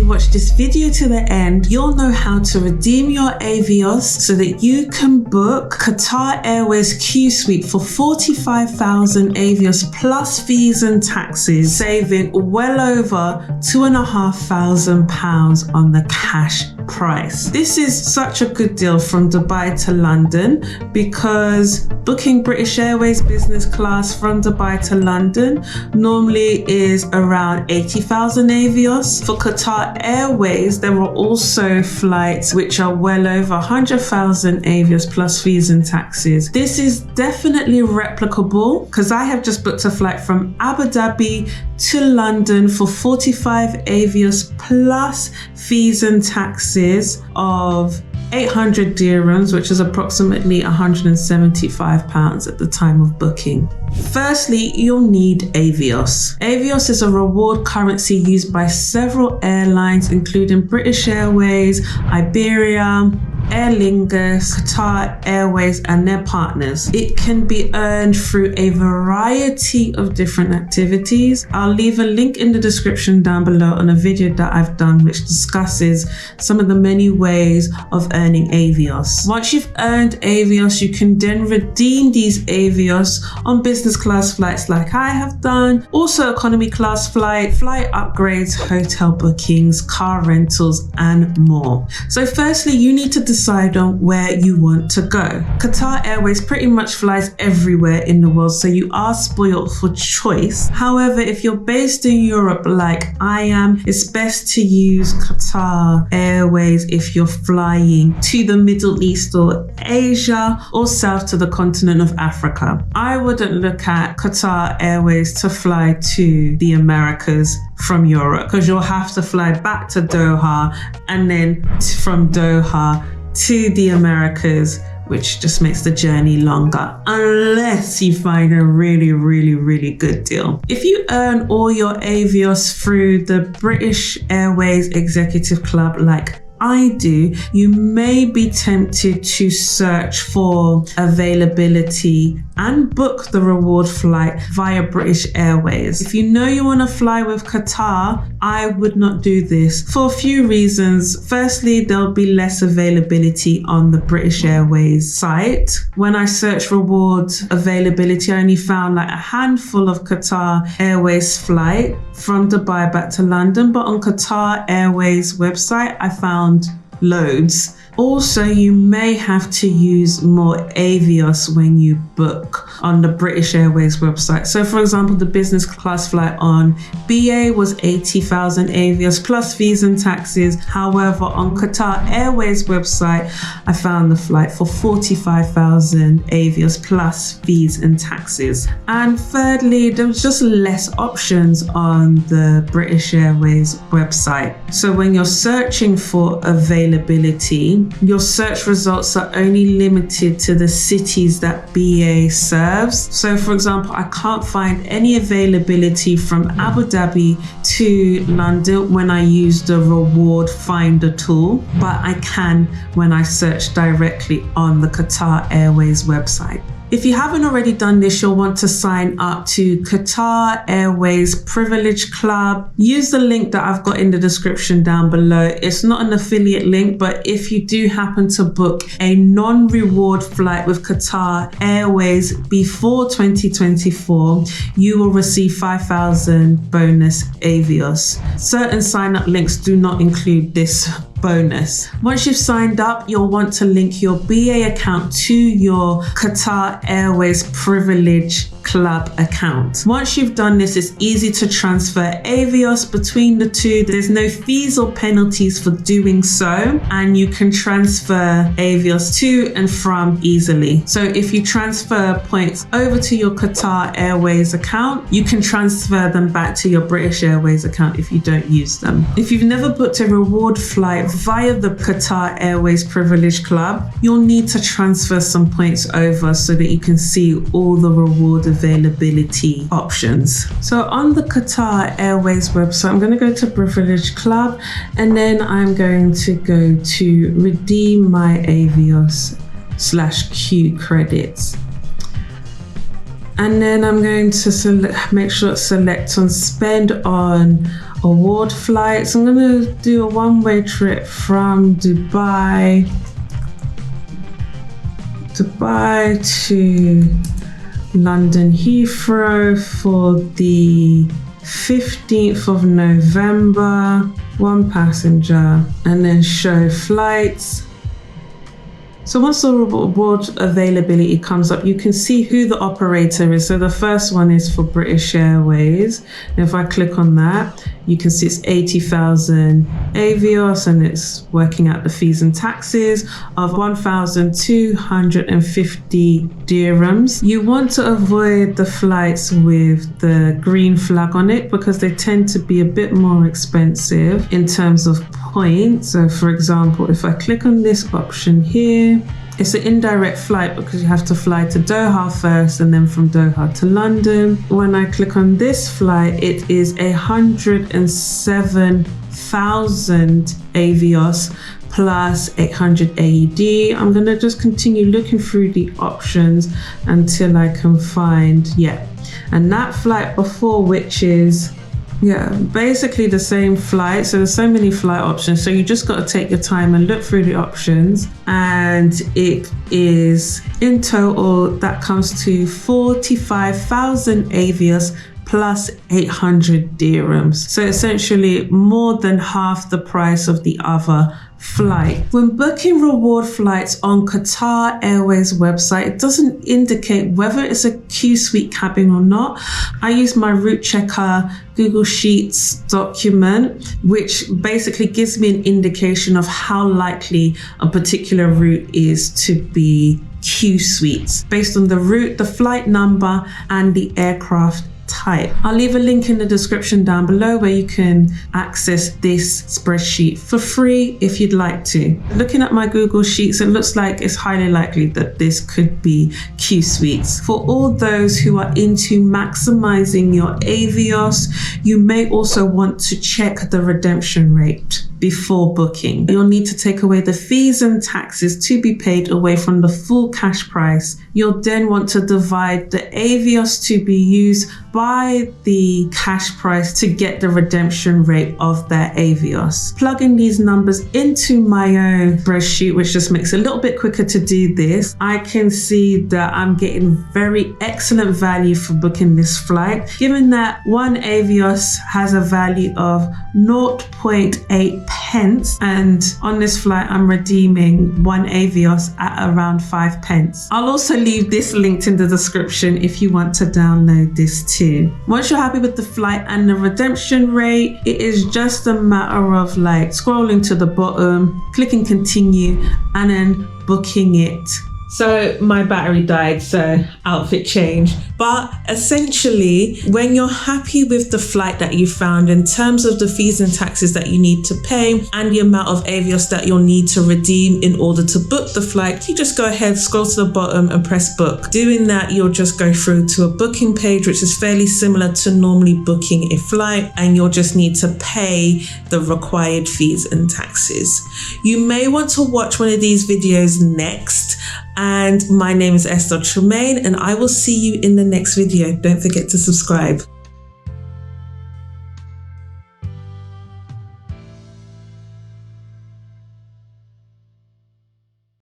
you watch this video to the end, you'll know how to redeem your Avios so that you can book Qatar Airways Qsuite for 45,000 Avios plus fees and taxes, saving well over £2,500 on the cash price. This is such a good deal from Dubai to London, because booking British Airways business class from Dubai to London normally is around 80,000 Avios. For Qatar Airways, there are also flights which are well over 100,000 Avios plus fees and taxes. This is definitely replicable, because I have just booked a flight from Abu Dhabi to London for 45 Avios plus fees and taxes of 800 dirhams, which is approximately £175 at the time of booking. Firstly, you'll need Avios. Avios is a reward currency used by several airlines, including British Airways, Iberia, Aer Lingus, Qatar Airways and their partners. It can be earned through a variety of different activities. I'll leave a link in the description down below on a video that I've done which discusses some of the many ways of earning Avios. Once you've earned Avios, you can then redeem these Avios on business class flights like I have done, also economy class flight upgrades, hotel bookings, car rentals and more. So firstly, you need to decide on where you want to go. Qatar Airways pretty much flies everywhere in the world, so you are spoiled for choice. However, if you're based in Europe like I am, it's best to use Qatar Airways if you're flying to the Middle East or Asia or south to the continent of Africa. I wouldn't look at Qatar Airways to fly to the Americas from Europe, because you'll have to fly back to Doha and then from Doha to the Americas, which just makes the journey longer, unless you find a really good deal. If you earn all your Avios through the British Airways Executive Club like I do, you may be tempted to search for availability and book the reward flight via British Airways. If you know you want to fly with Qatar, I would not do this for a few reasons. Firstly, there'll be less availability on the British Airways site. When I searched reward availability, I only found like a handful of Qatar Airways flight from Dubai back to London, but on Qatar Airways website, I found loads. Also, you may have to use more Avios when you book on the British Airways website. So for example, the business class flight on BA was 80,000 Avios plus fees and taxes. However, on Qatar Airways website, I found the flight for 45,000 Avios plus fees and taxes. And thirdly, there was just less options on the British Airways website. So when you're searching for availability, your search results are only limited to the cities that BA serves. So for example, I can't find any availability from Abu Dhabi to London when I use the reward finder tool, but I can when I search directly on the Qatar Airways website. If you haven't already done this, you'll want to sign up to Qatar Airways Privilege Club. Use the link that I've got in the description down below. It's not an affiliate link, but if you do happen to book a non-reward flight with Qatar Airways before 2024, you will receive 5,000 bonus Avios. Certain sign-up links do not include this bonus. Once you've signed up, you'll want to link your BA account to your Qatar Airways Privilege Club account. Once you've done this, it's easy to transfer Avios between the two. There's no fees or penalties for doing so, and you can transfer Avios to and from easily. So if you transfer points over to your Qatar Airways account, you can transfer them back to your British Airways account if you don't use them. If you've never booked a reward flight via the Qatar Airways Privilege Club, you'll need to transfer some points over so that you can see all the reward availability options. So on the Qatar Airways website, I'm going to go to Privilege Club, and then I'm going to go to redeem my Avios /Q credits. And then I'm going to make sure it's select on spend on award flights. I'm gonna do a one-way trip from Dubai to London Heathrow for the 15th of November, 1 passenger, and then show flights. So once the award availability comes up, you can see who the operator is. So the first one is for British Airways. And if I click on that, you can see it's 80,000 Avios, and it's working out the fees and taxes of 1,250 dirhams. You want to avoid the flights with the green flag on it because they tend to be a bit more expensive in terms of points. So for example, if I click on this option here, it's an indirect flight because you have to fly to Doha first and then from Doha to London. When I click on this flight, it is 107,000 Avios plus 800 AED. I'm gonna just continue looking through the options until I can find, and that flight before, which is basically the same flight. So there's so many flight options, so you just got to take your time and look through the options, and it is in total that comes to 45,000 Avios plus 800 dirhams. So essentially more than half the price of the other flight. When booking reward flights on Qatar Airways website, it doesn't indicate whether it's a Qsuite cabin or not. I use my route checker Google Sheets document, which basically gives me an indication of how likely a particular route is to be Qsuites based on the route, the flight number, and the aircraft type. I'll leave a link in the description down below where you can access this spreadsheet for free if you'd like to. Looking at my Google Sheets, it looks like it's highly likely that this could be Qsuites. For all those who are into maximizing your Avios, you may also want to check the redemption rate before booking. You'll need to take away the fees and taxes to be paid away from the full cash price. You'll then want to divide the Avios to be used by the cash price to get the redemption rate of their Avios. Plugging these numbers into my own spreadsheet, which just makes it a little bit quicker to do this, I can see that I'm getting very excellent value for booking this flight, given that one Avios has a value of 0.8 pence, and on this flight I'm redeeming one Avios at around 5 pence. I'll also leave this linked in the description if you want to download this too. Once you're happy with the flight and the redemption rate, it is just a matter of like scrolling to the bottom, clicking continue, and then booking it. So my battery died, so outfit change. But essentially, when you're happy with the flight that you found in terms of the fees and taxes that you need to pay and the amount of Avios that you'll need to redeem in order to book the flight, you just go ahead, scroll to the bottom and press book. Doing that, you'll just go through to a booking page, which is fairly similar to normally booking a flight, and you'll just need to pay the required fees and taxes. You may want to watch one of these videos next. And my name is Esther Tremaine, and I will see you in the next video. Don't forget to subscribe.